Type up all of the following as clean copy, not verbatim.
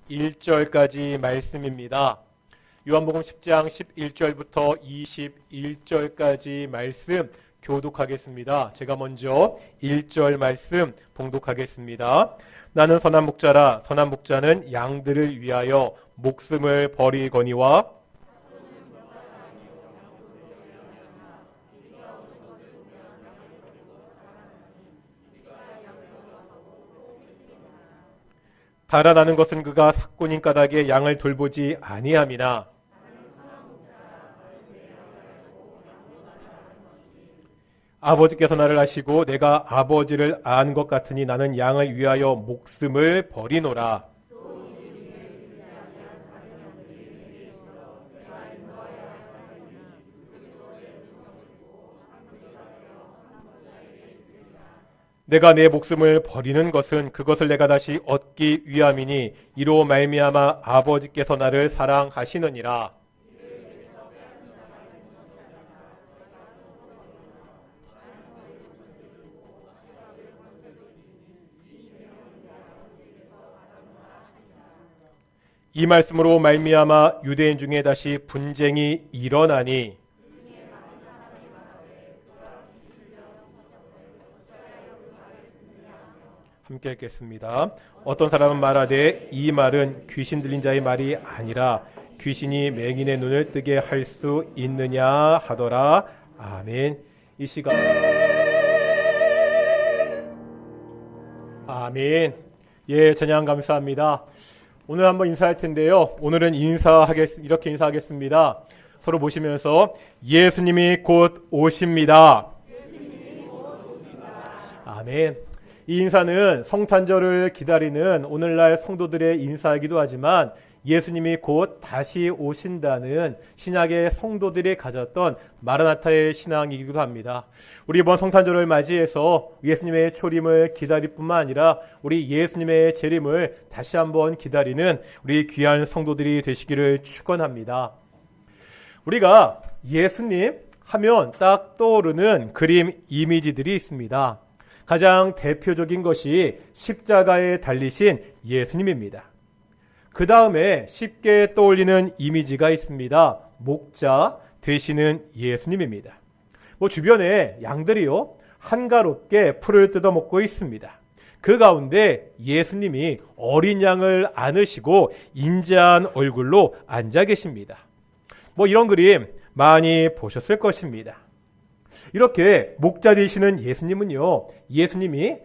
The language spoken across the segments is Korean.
21절까지 말씀입니다. 요한복음 10장 11절부터 21절까지 말씀 교독하겠습니다. 제가 먼저 1절 말씀 봉독하겠습니다. 나는 선한 목자라. 선한 목자는 양들을 위하여 목숨을 버리거니와 달아나는 것은 그가 삭군인 까닭에 양을 돌보지 아니함이나 아버지께서 나를 아시고 내가 아버지를 안 것 같으니 나는 양을 위하여 목숨을 버리노라. 내가 내 목숨을 버리는 것은 그것을 내가 다시 얻기 위함이니 이로 말미암아 아버지께서 나를 사랑하시느니라. 이 말씀으로 말미암아 유대인 중에 다시 분쟁이 일어나니 함께 읽겠습니다. 어떤 사람은 말하되 이 말은 귀신 들린 자의 말이 아니라 귀신이 맹인의 눈을 뜨게 할 수 있느냐 하더라. 아멘. 이 시간 아멘. 예, 찬양 감사합니다. 오늘 한번 인사할 텐데요. 오늘은 이렇게 인사하겠습니다. 서로 보시면서 예수님이 곧 오십니다. 아멘. 이 인사는 성탄절을 기다리는 오늘날 성도들의 인사이기도 하지만 예수님이 곧 다시 오신다는 신약의 성도들이 가졌던 마라나타의 신앙이기도 합니다. 우리 이번 성탄절을 맞이해서 예수님의 초림을 기다릴 뿐만 아니라 우리 예수님의 재림을 다시 한번 기다리는 우리 귀한 성도들이 되시기를 축원합니다. 우리가 예수님 하면 딱 떠오르는 그림 이미지들이 있습니다. 가장 대표적인 것이 십자가에 달리신 예수님입니다. 그 다음에 쉽게 떠올리는 이미지가 있습니다. 목자 되시는 예수님입니다. 주변에 양들이요 한가롭게 풀을 뜯어먹고 있습니다. 그 가운데 예수님이 어린 양을 안으시고 인자한 얼굴로 앉아 계십니다. 이런 그림 많이 보셨을 것입니다. 이렇게 목자 되시는 예수님은요, 예수님이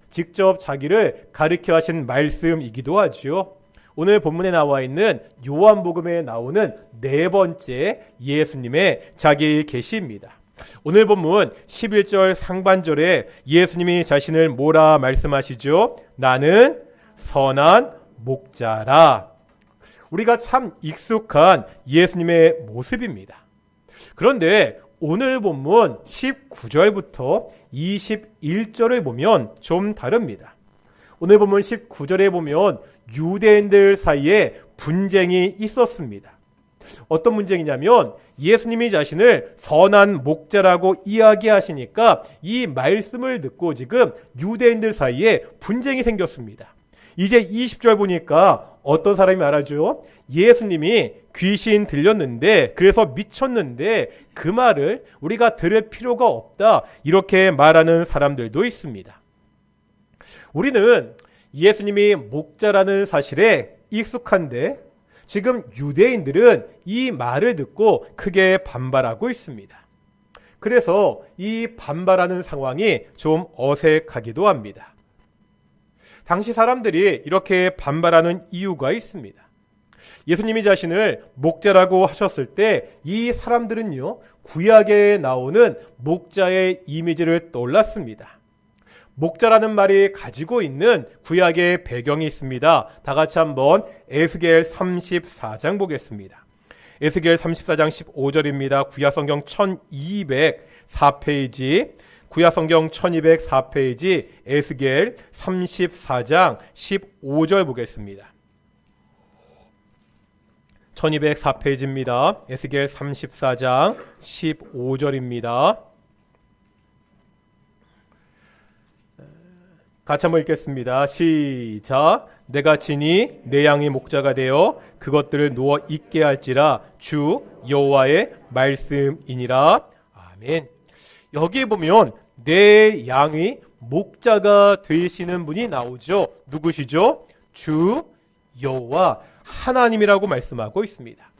직접 자기를 가르쳐 하신 말씀이기도 하지요. 오늘 본문에 나와 있는 요한복음에 나오는 네 번째 예수님의 자기 계시입니다. 오늘 본문 11절 상반절에 예수님이 자신을 뭐라 말씀하시죠? 나는 선한 목자라. 우리가 참 익숙한 예수님의 모습입니다. 그런데 오늘 본문 19절부터 21절을 보면 좀 다릅니다. 오늘 본문 19절에 보면 유대인들 사이에 분쟁이 있었습니다. 어떤 분쟁이냐면 예수님이 자신을 선한 목자라고 이야기하시니까 이 말씀을 듣고 지금 유대인들 사이에 분쟁이 생겼습니다. 이제 20절 보니까 어떤 사람이 말하죠? 예수님이 귀신 들렸는데 그래서 미쳤는데 그 말을 우리가 들을 필요가 없다 이렇게 말하는 사람들도 있습니다. 우리는 예수님이 목자라는 사실에 익숙한데 지금 유대인들은 이 말을 듣고 크게 반발하고 있습니다. 그래서 이 반발하는 상황이 좀 어색하기도 합니다. 당시 사람들이 이렇게 반발하는 이유가 있습니다. 예수님이 자신을 목자라고 하셨을 때 이 사람들은요 구약에 나오는 목자의 이미지를 떠올랐습니다. 목자라는 말이 가지고 있는 구약의 배경이 있습니다. 다 같이 한번 에스겔 34장 보겠습니다. 에스겔 34장 15절입니다. 구약성경 1204페이지 구약성경 1204페이지 에스겔 34장 15절 보겠습니다. 1204페이지입니다. 에스겔 34장 15절입니다. 같이 한번 읽겠습니다. 시작. 내가 친히 내 양의 목자가 되어 그것들을 누워 있게 할지라 주 여호와의 말씀이니라. 아멘. 여기에 보면 내 양의 목자가 되시는 분이 나오죠. 누구시죠? 주 여호와 하나님이라고 말씀하고 있습니다.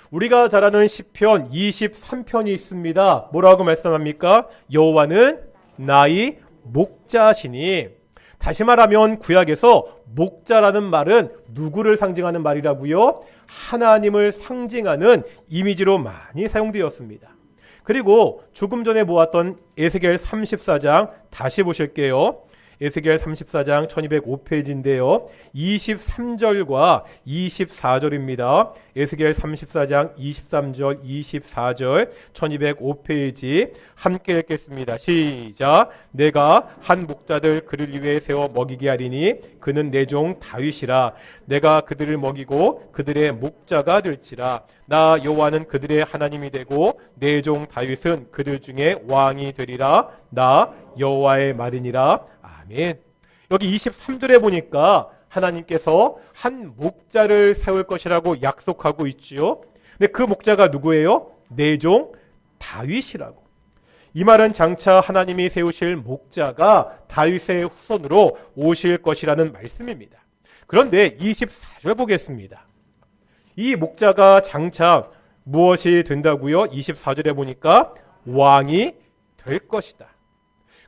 우리가 잘 아는 시편 23편이 있습니다. 뭐라고 말씀합니까? 여호와는 나의 목자시니. 다시 말하면 구약에서 목자라는 말은 누구를 상징하는 말이라고요? 하나님을 상징하는 이미지로 많이 사용되었습니다. 그리고 조금 전에 보았던 에스겔 34장 다시 보실게요. 에스겔 34장 1205페이지인데요. 23절과 24절입니다. 에스겔 34장 23절, 24절 1205페이지 함께 읽겠습니다. 시작. 내가 한 목자들 그를 위해 세워 먹이게 하리니 그는 내 종 다윗이라. 내가 그들을 먹이고 그들의 목자가 될지라. 나 여호와는 그들의 하나님이 되고 내 종 다윗은 그들 중에 왕이 되리라. 나 여호와의 말이니라. 아멘. 여기 23절에 보니까 하나님께서 한 목자를 세울 것이라고 약속하고 있지요. 근데 그 목자가 누구예요? 내 종 다윗이라고. 이 말은 장차 하나님이 세우실 목자가 다윗의 후손으로 오실 것이라는 말씀입니다. 그런데 24절 보겠습니다. 이 목자가 장차 무엇이 된다고요? 24절에 보니까 왕이 될 것이다.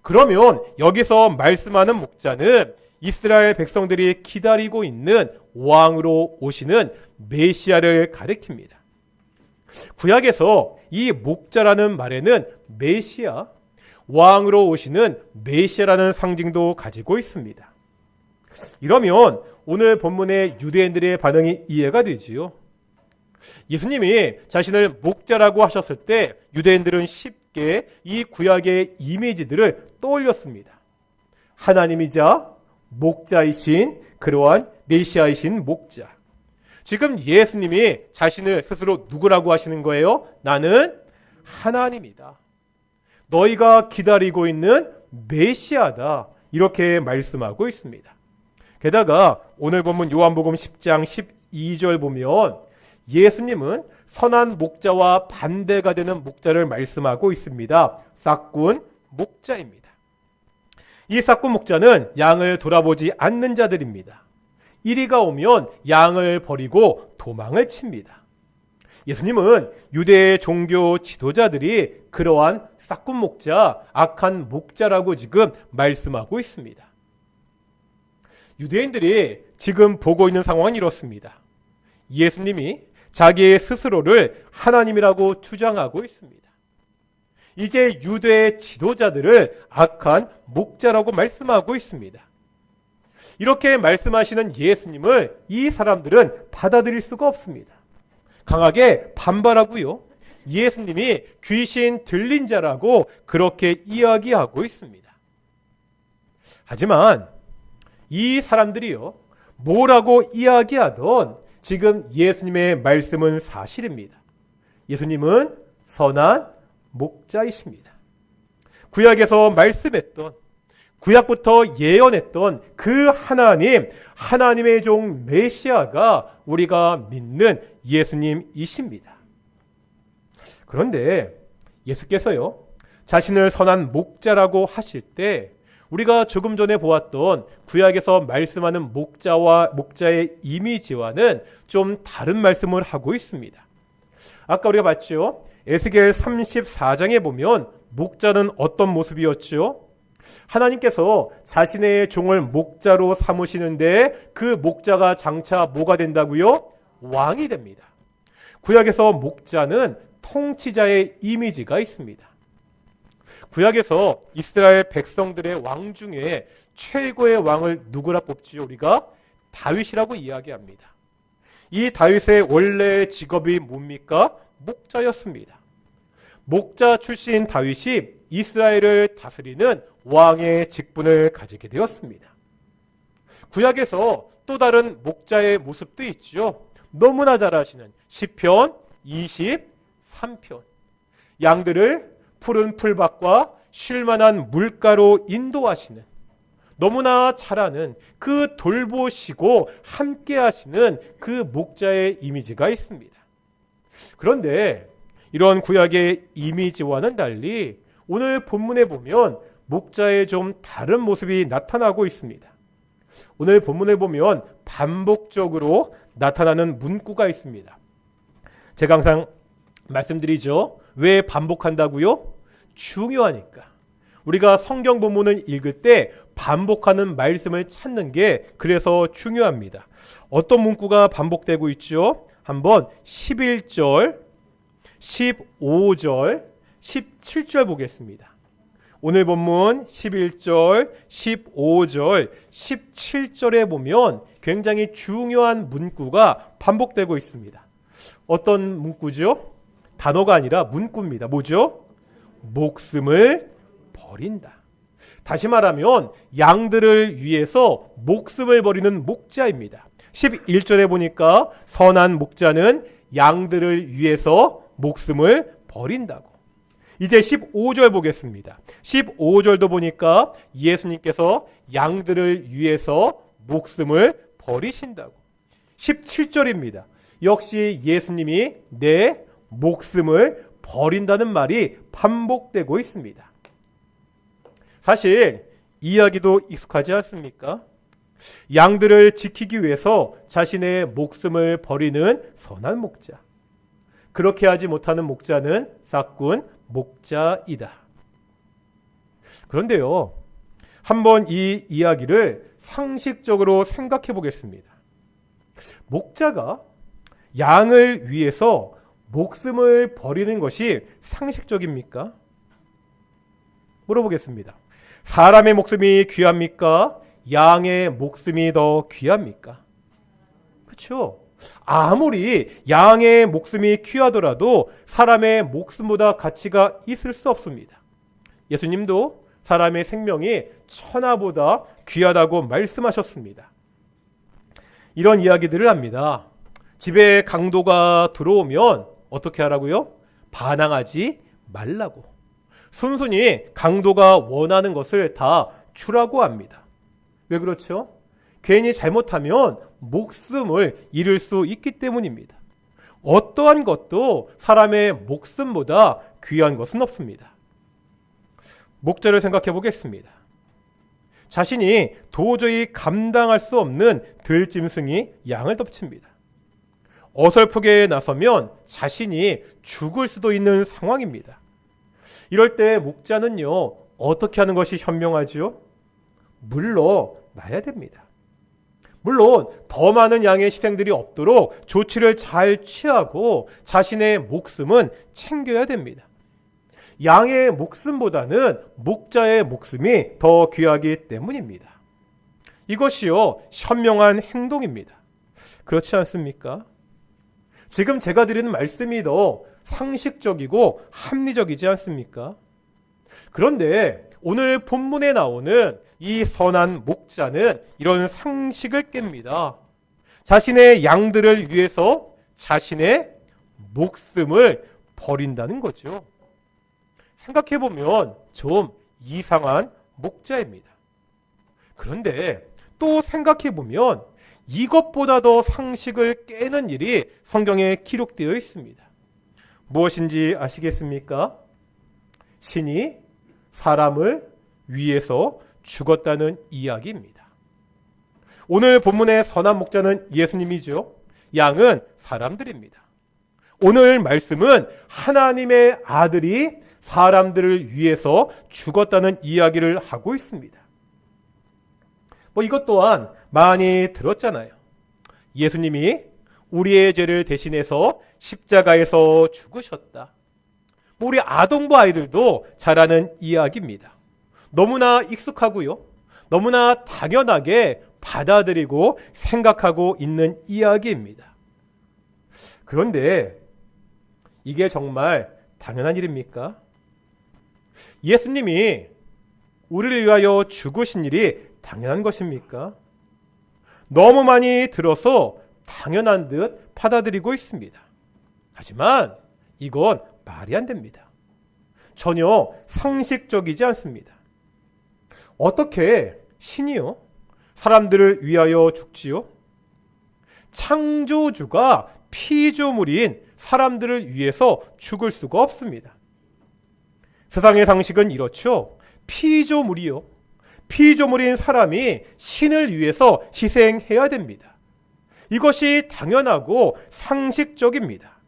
그러면 여기서 말씀하는 목자는 이스라엘 백성들이 기다리고 있는 왕으로 오시는 메시아를 가리킵니다. 구약에서 이 목자라는 말에는 메시아, 왕으로 오시는 메시아라는 상징도 가지고 있습니다. 이러면 오늘 본문의 유대인들의 반응이 이해가 되지요. 예수님이 자신을 목자라고 하셨을 때 유대인들은 쉽게 이 구약의 이미지들을 떠올렸습니다. 하나님이자 목자이신 그러한 메시아이신 목자. 지금 예수님이 자신을 스스로 누구라고 하시는 거예요? 나는 하나님이다. 너희가 기다리고 있는 메시아다. 이렇게 말씀하고 있습니다. 게다가 오늘 본문 요한복음 10장 12절 보면 예수님은 선한 목자와 반대가 되는 목자를 말씀하고 있습니다. 싹군 목자입니다. 이 싹군 목자는 양을 돌아보지 않는 자들입니다. 이리가 오면 양을 버리고 도망을 칩니다. 예수님은 유대의 종교 지도자들이 그러한 싹군 목자, 악한 목자라고 지금 말씀하고 있습니다. 유대인들이 지금 보고 있는 상황은 이렇습니다. 예수님이 자기의 스스로를 하나님이라고 주장하고 있습니다. 이제 유대의 지도자들을 악한 목자라고 말씀하고 있습니다. 이렇게 말씀하시는 예수님을 이 사람들은 받아들일 수가 없습니다. 강하게 반발하고요. 예수님이 귀신 들린 자라고 그렇게 이야기하고 있습니다. 하지만 이 사람들이요, 뭐라고 이야기하던 지금 예수님의 말씀은 사실입니다. 예수님은 선한 목자이십니다. 구약에서 말씀했던, 구약부터 예언했던 그 하나님, 하나님의 종 메시아가 우리가 믿는 예수님이십니다. 그런데 예수께서요, 자신을 선한 목자라고 하실 때 우리가 조금 전에 보았던 구약에서 말씀하는 목자의 이미지와는 좀 다른 말씀을 하고 있습니다. 아까 우리가 봤죠? 에스겔 34장에 보면 목자는 어떤 모습이었죠? 하나님께서 자신의 종을 목자로 삼으시는데 그 목자가 장차 뭐가 된다고요? 왕이 됩니다. 구약에서 목자는 통치자의 이미지가 있습니다. 구약에서 이스라엘 백성들의 왕 중에 최고의 왕을 누구라 뽑지요? 우리가 다윗이라고 이야기합니다. 이 다윗의 원래 직업이 뭡니까? 목자였습니다. 목자 출신 다윗이 이스라엘을 다스리는 왕의 직분을 가지게 되었습니다. 구약에서 또 다른 목자의 모습도 있죠. 너무나 잘 아시는 시편 23편. 양들을 푸른 풀밭과 쉴만한 물가로 인도하시는, 너무나 잘 아는 그 돌보시고 함께 하시는 그 목자의 이미지가 있습니다. 그런데 이런 구약의 이미지와는 달리 오늘 본문에 보면 목자의 좀 다른 모습이 나타나고 있습니다. 오늘 본문에 보면 반복적으로 나타나는 문구가 있습니다. 제가 항상 말씀드리죠. 왜 반복한다고요? 중요하니까. 우리가 성경 본문을 읽을 때 반복하는 말씀을 찾는 게 그래서 중요합니다. 어떤 문구가 반복되고 있죠? 한번 11절, 15절, 17절 보겠습니다. 오늘 본문 11절, 15절, 17절에 보면 굉장히 중요한 문구가 반복되고 있습니다. 어떤 문구죠? 단어가 아니라 문구입니다. 뭐죠? 목숨을 버린다. 다시 말하면 양들을 위해서 목숨을 버리는 목자입니다. 11절에 보니까 선한 목자는 양들을 위해서 목숨을 버린다고. 이제 15절 보겠습니다. 15절도 보니까 예수님께서 양들을 위해서 목숨을 버리신다고. 17절입니다. 역시 예수님이 내 목숨을 버린다는 말이 반복되고 있습니다. 사실 이야기도 익숙하지 않습니까? 양들을 지키기 위해서 자신의 목숨을 버리는 선한 목자. 그렇게 하지 못하는 목자는 싹군 목자이다. 그런데요, 한번 이 이야기를 상식적으로 생각해 보겠습니다. 목자가 양을 위해서 목숨을 버리는 것이 상식적입니까? 물어보겠습니다. 사람의 목숨이 귀합니까? 양의 목숨이 더 귀합니까? 그렇죠? 아무리 양의 목숨이 귀하더라도 사람의 목숨보다 가치가 있을 수 없습니다. 예수님도 사람의 생명이 천하보다 귀하다고 말씀하셨습니다. 이런 이야기들을 합니다. 집에 강도가 들어오면 어떻게 하라고요? 반항하지 말라고. 순순히 강도가 원하는 것을 다 주라고 합니다. 왜 그렇죠? 괜히 잘못하면 목숨을 잃을 수 있기 때문입니다. 어떠한 것도 사람의 목숨보다 귀한 것은 없습니다. 목자를 생각해 보겠습니다. 자신이 도저히 감당할 수 없는 들짐승이 양을 덮칩니다. 어설프게 나서면 자신이 죽을 수도 있는 상황입니다. 이럴 때 목자는요, 어떻게 하는 것이 현명하죠? 물러나야 됩니다. 물론 더 많은 양의 희생들이 없도록 조치를 잘 취하고 자신의 목숨은 챙겨야 됩니다. 양의 목숨보다는 목자의 목숨이 더 귀하기 때문입니다. 이것이요, 현명한 행동입니다. 그렇지 않습니까? 지금 제가 드리는 말씀이 더 상식적이고 합리적이지 않습니까? 그런데 오늘 본문에 나오는 이 선한 목자는 이런 상식을 깹니다. 자신의 양들을 위해서 자신의 목숨을 버린다는 거죠. 생각해보면 좀 이상한 목자입니다. 그런데 또 생각해보면 이것보다 더 상식을 깨는 일이 성경에 기록되어 있습니다. 무엇인지 아시겠습니까? 신이 사람을 위해서 죽었다는 이야기입니다. 오늘 본문의 선한 목자는 예수님이죠. 양은 사람들입니다. 오늘 말씀은 하나님의 아들이 사람들을 위해서 죽었다는 이야기를 하고 있습니다. 이것 또한 많이 들었잖아요. 예수님이 우리의 죄를 대신해서 십자가에서 죽으셨다. 우리 아동부 아이들도 잘 아는 이야기입니다. 너무나 익숙하고요. 너무나 당연하게 받아들이고 생각하고 있는 이야기입니다. 그런데 이게 정말 당연한 일입니까? 예수님이 우리를 위하여 죽으신 일이 당연한 것입니까? 너무 많이 들어서 당연한 듯 받아들이고 있습니다. 하지만 이건 말이 안 됩니다. 전혀 상식적이지 않습니다. 어떻게 신이요? 사람들을 위하여 죽지요? 창조주가 피조물인 사람들을 위해서 죽을 수가 없습니다. 세상의 상식은 이렇죠. 피조물이요. 피조물인 사람이 신을 위해서 희생해야 됩니다. 이것이 당연하고 상식적입니다.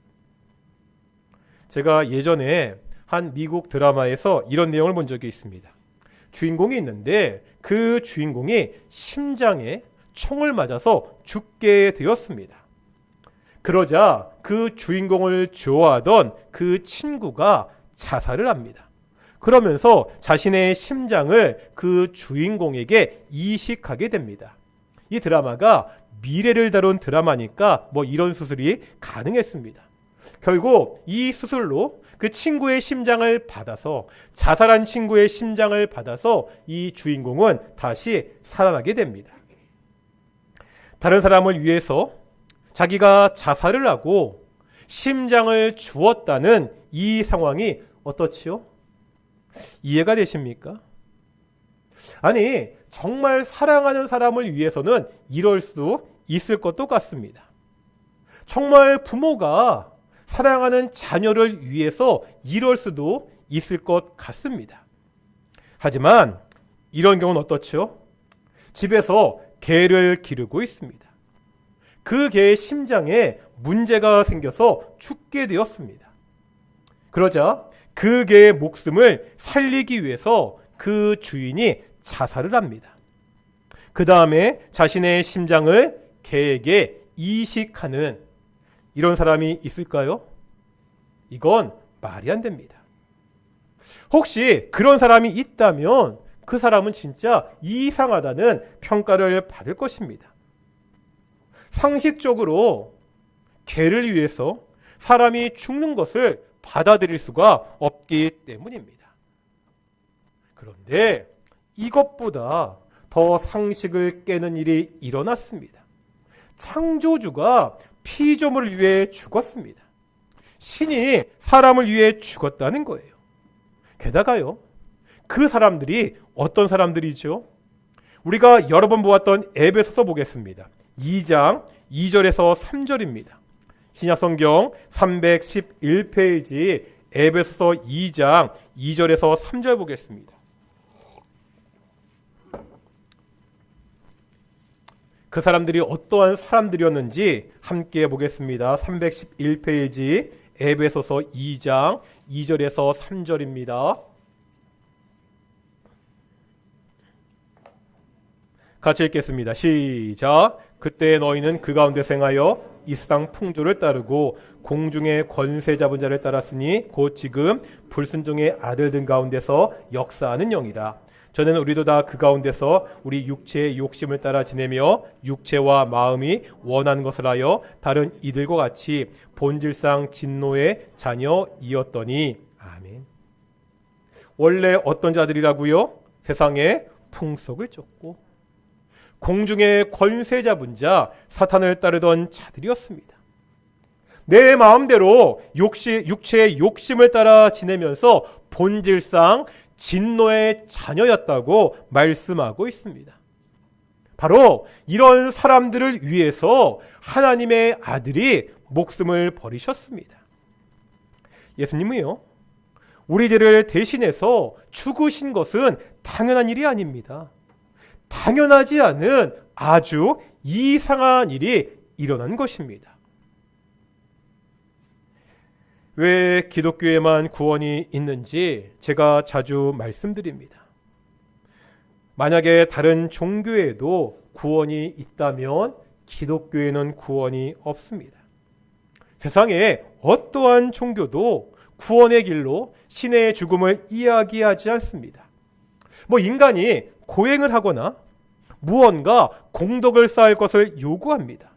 제가 예전에 한 미국 드라마에서 이런 내용을 본 적이 있습니다. 주인공이 있는데 그 주인공이 심장에 총을 맞아서 죽게 되었습니다. 그러자 그 주인공을 좋아하던 그 친구가 자살을 합니다. 그러면서 자신의 심장을 그 주인공에게 이식하게 됩니다. 이 드라마가 미래를 다룬 드라마니까 이런 수술이 가능했습니다. 결국 이 수술로 그 친구의 심장을 받아서, 자살한 친구의 심장을 받아서 이 주인공은 다시 살아나게 됩니다. 다른 사람을 위해서 자기가 자살을 하고 심장을 주었다는 이 상황이 어떻지요? 이해가 되십니까? 아니, 정말 사랑하는 사람을 위해서는 이럴 수 있을 것도 같습니다. 정말 부모가 사랑하는 자녀를 위해서 이럴 수도 있을 것 같습니다. 하지만 이런 경우는 어떻죠? 집에서 개를 기르고 있습니다. 그 개의 심장에 문제가 생겨서 죽게 되었습니다. 그러자 그 개의 목숨을 살리기 위해서 그 주인이 자살을 합니다. 그 다음에 자신의 심장을 개에게 이식하는 이런 사람이 있을까요? 이건 말이 안 됩니다. 혹시 그런 사람이 있다면 그 사람은 진짜 이상하다는 평가를 받을 것입니다. 상식적으로 개를 위해서 사람이 죽는 것을 받아들일 수가 없기 때문입니다. 그런데 이것보다 더 상식을 깨는 일이 일어났습니다. 창조주가 피조물을 위해 죽었습니다. 신이 사람을 위해 죽었다는 거예요. 게다가요, 그 사람들이 어떤 사람들이죠? 우리가 여러 번 보았던 에베소서 보겠습니다. 2장 2절에서 3절입니다. 신약성경 311페이지 에베소서 2장 2절에서 3절 보겠습니다. 그 사람들이 어떠한 사람들이었는지 함께 보겠습니다. 311페이지 에베소서 2장 2절에서 3절입니다. 같이 읽겠습니다. 시작. 그때 너희는 그 가운데 행하여 이 세상 풍조를 따르고 공중의 권세 잡은 자를 따랐으니 곧 지금 불순종의 아들들 가운데서 역사하는 영이라. 저는 우리도 다 그 가운데서 우리 육체의 욕심을 따라 지내며 육체와 마음이 원하는 것을 하여 다른 이들과 같이 본질상 진노의 자녀이었더니. 아멘. 원래 어떤 자들이라고요? 세상의 풍속을 쫓고 공중의 권세 잡은 자, 사탄을 따르던 자들이었습니다. 내 마음대로 육체의 욕심을 따라 지내면서 본질상 진노의 자녀였다고 말씀하고 있습니다. 바로 이런 사람들을 위해서 하나님의 아들이 목숨을 버리셨습니다. 예수님은요, 우리들을 대신해서 죽으신 것은 당연한 일이 아닙니다. 당연하지 않은 아주 이상한 일이 일어난 것입니다. 왜 기독교에만 구원이 있는지 제가 자주 말씀드립니다. 만약에 다른 종교에도 구원이 있다면 기독교에는 구원이 없습니다. 세상에 어떠한 종교도 구원의 길로 신의 죽음을 이야기하지 않습니다. 인간이 고행을 하거나 무언가 공덕을 쌓을 것을 요구합니다.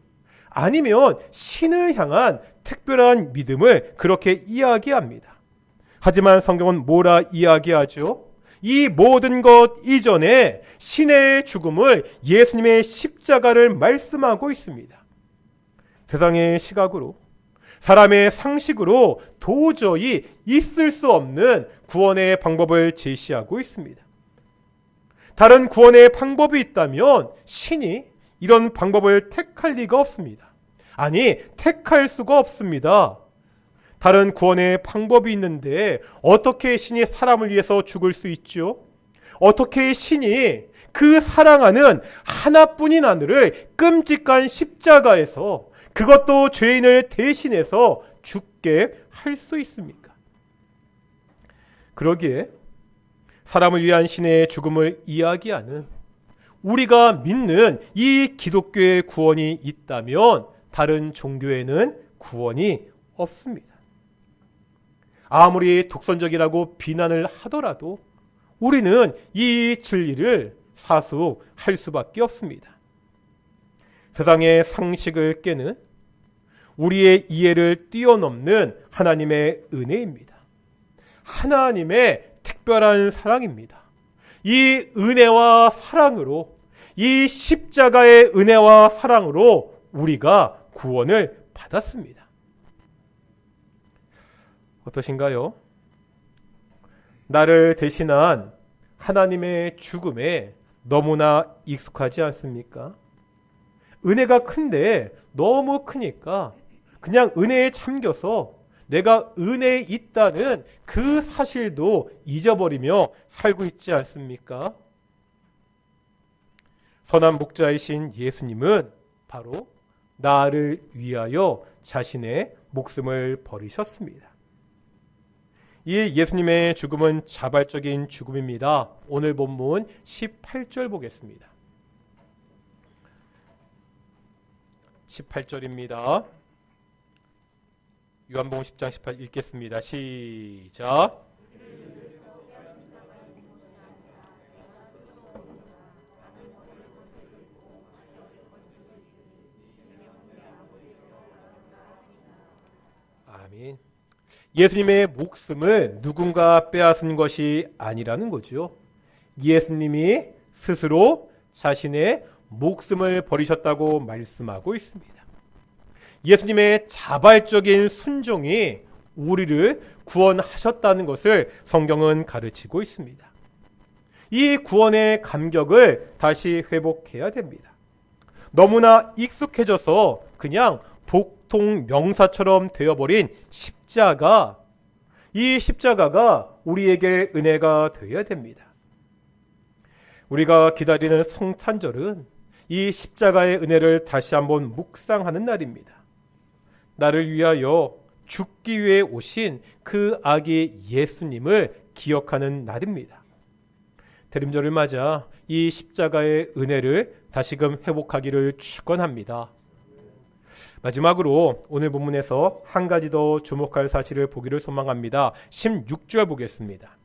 아니면 신을 향한 특별한 믿음을 그렇게 이야기합니다. 하지만 성경은 뭐라 이야기하죠? 이 모든 것 이전에 신의 죽음을, 예수님의 십자가를 말씀하고 있습니다. 세상의 시각으로, 사람의 상식으로 도저히 있을 수 없는 구원의 방법을 제시하고 있습니다. 다른 구원의 방법이 있다면 신이 이런 방법을 택할 리가 없습니다. 아니, 택할 수가 없습니다. 다른 구원의 방법이 있는데 어떻게 신이 사람을 위해서 죽을 수 있죠? 어떻게 신이 그 사랑하는 하나뿐인 아들을 끔찍한 십자가에서, 그것도 죄인을 대신해서 죽게 할 수 있습니까? 그러기에 사람을 위한 신의 죽음을 이야기하는, 우리가 믿는 이 기독교의 구원이 있다면 다른 종교에는 구원이 없습니다. 아무리 독선적이라고 비난을 하더라도 우리는 이 진리를 사수할 수밖에 없습니다. 세상의 상식을 깨는, 우리의 이해를 뛰어넘는 하나님의 은혜입니다. 하나님의 특별한 사랑입니다. 이 은혜와 사랑으로, 이 십자가의 은혜와 사랑으로 우리가 구원을 받았습니다. 어떠신가요? 나를 대신한 하나님의 죽음에 너무나 익숙하지 않습니까? 은혜가 큰데 너무 크니까 그냥 은혜에 잠겨서 내가 은혜에 있다는 그 사실도 잊어버리며 살고 있지 않습니까? 선한 목자이신 예수님은 바로 나를 위하여 자신의 목숨을 버리셨습니다. 이 예수님의 죽음은 자발적인 죽음입니다. 오늘 본문 18절 보겠습니다. 18절입니다. 요한복음 10장 18 읽겠습니다. 시작. 아멘. 예수님의 목숨을 누군가 빼앗은 것이 아니라는 거죠. 예수님이 스스로 자신의 목숨을 버리셨다고 말씀하고 있습니다. 예수님의 자발적인 순종이 우리를 구원하셨다는 것을 성경은 가르치고 있습니다. 이 구원의 감격을 다시 회복해야 됩니다. 너무나 익숙해져서 그냥 보통 명사처럼 되어버린 십자가, 이 십자가가 우리에게 은혜가 되어야 됩니다. 우리가 기다리는 성탄절은 이 십자가의 은혜를 다시 한번 묵상하는 날입니다. 나를 위하여 죽기 위해 오신 그 아기 예수님을 기억하는 날입니다. 대림절을 맞아 이 십자가의 은혜를 다시금 회복하기를 축원합니다. 마지막으로 오늘 본문에서 한 가지 더 주목할 사실을 보기를 소망합니다. 16절 보겠습니다.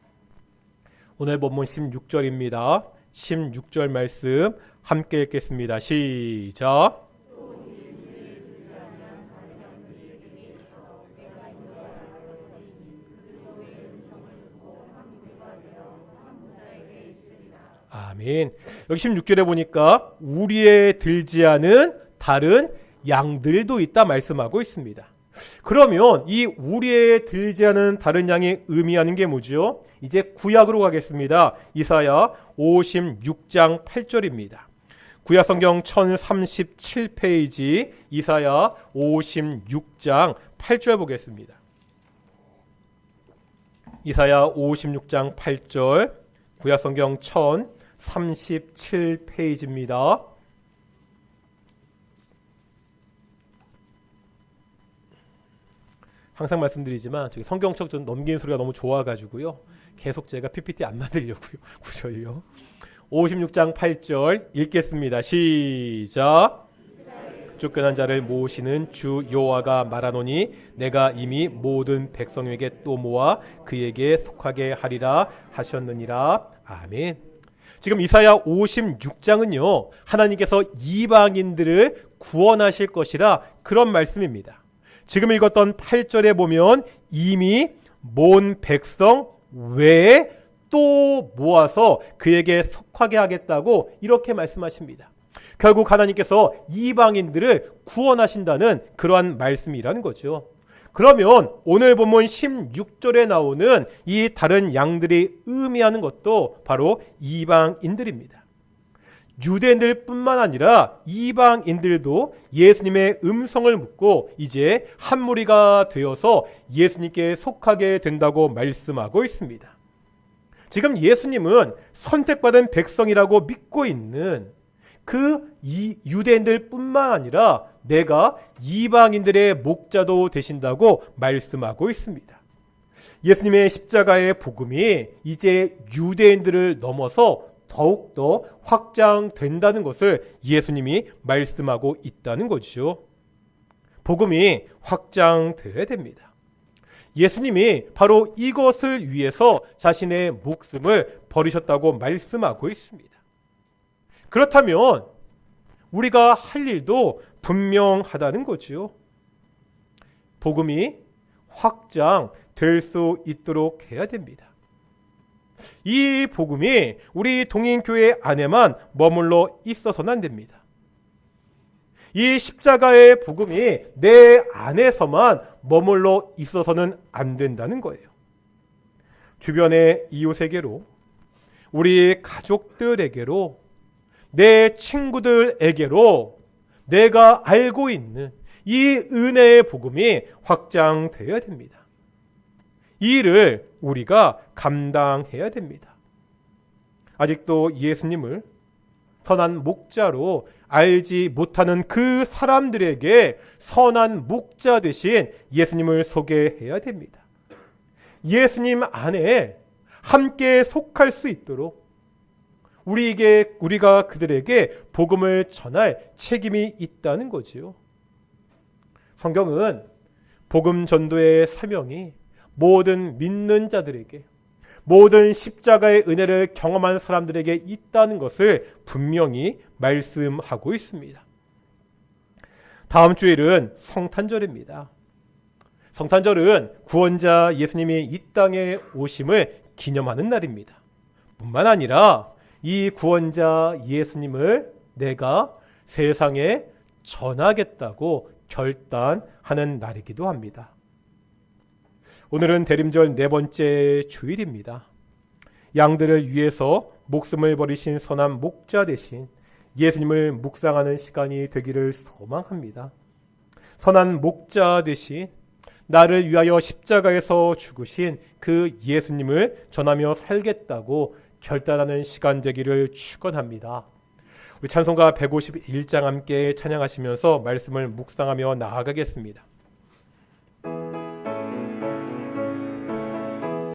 오늘 본문 16절입니다. 16절 말씀 함께 읽겠습니다. 시작. 아멘. 여기 16절에 보니까 우리의 들지 않은 다른 양들도 있다 말씀하고 있습니다. 그러면 이 우리의 들지 않은 다른 양이 의미하는 게 뭐죠? 이제 구약으로 가겠습니다. 이사야 56장 8절입니다. 구약 성경 1037페이지 이사야 56장 8절 보겠습니다. 이사야 56장 8절 구약 성경 1037페이지입니다. 항상 말씀드리지만 저기 성경책 좀 넘기는 소리가 너무 좋아가지고요. 계속 제가 PPT 안 만들려고요. 구절이요. 56장 8절 읽겠습니다. 시작. 쫓겨난 자를 모으시는 주 여호와가 말하노니 내가 이미 모든 백성에게 또 모아 그에게 속하게 하리라 하셨느니라. 아멘. 지금 이사야 56장은요. 하나님께서 이방인들을 구원하실 것이라 그런 말씀입니다. 지금 읽었던 8절에 보면 이미 모은 백성 외에 또 모아서 그에게 속하게 하겠다고 이렇게 말씀하십니다. 결국 하나님께서 이방인들을 구원하신다는 그러한 말씀이라는 거죠. 그러면 오늘 본문 16절에 나오는 이 다른 양들이 의미하는 것도 바로 이방인들입니다. 유대인들 뿐만 아니라 이방인들도 예수님의 음성을 묻고 이제 한 무리가 되어서 예수님께 속하게 된다고 말씀하고 있습니다. 지금 예수님은 선택받은 백성이라고 믿고 있는 그 유대인들 뿐만 아니라 내가 이방인들의 목자도 되신다고 말씀하고 있습니다. 예수님의 십자가의 복음이 이제 유대인들을 넘어서 더욱더 확장된다는 것을 예수님이 말씀하고 있다는 거죠. 복음이 확장되어야 됩니다. 예수님이 바로 이것을 위해서 자신의 목숨을 버리셨다고 말씀하고 있습니다. 그렇다면 우리가 할 일도 분명하다는 거죠. 복음이 확장될 수 있도록 해야 됩니다. 이 복음이 우리 동인교회 안에만 머물러 있어서는 안 됩니다. 이 십자가의 복음이 내 안에서만 머물러 있어서는 안 된다는 거예요. 주변의 이웃에게로, 우리 가족들에게로, 내 친구들에게로 내가 알고 있는 이 은혜의 복음이 확장되어야 됩니다. 이 일을 우리가 감당해야 됩니다. 아직도 예수님을 선한 목자로 알지 못하는 그 사람들에게 선한 목자 대신 예수님을 소개해야 됩니다. 예수님 안에 함께 속할 수 있도록 우리가 그들에게 복음을 전할 책임이 있다는 거지요. 성경은 복음 전도의 사명이 모든 믿는 자들에게, 모든 십자가의 은혜를 경험한 사람들에게 있다는 것을 분명히 말씀하고 있습니다. 다음 주일은 성탄절입니다. 성탄절은 구원자 예수님이 이 땅에 오심을 기념하는 날입니다. 뿐만 아니라 이 구원자 예수님을 내가 세상에 전하겠다고 결단하는 날이기도 합니다. 오늘은 대림절 네 번째 주일입니다. 양들을 위해서 목숨을 버리신 선한 목자 대신 예수님을 묵상하는 시간이 되기를 소망합니다. 선한 목자 대신 나를 위하여 십자가에서 죽으신 그 예수님을 전하며 살겠다고 결단하는 시간 되기를 축원합니다. 우리 찬송가 151장 함께 찬양하시면서 말씀을 묵상하며 나아가겠습니다.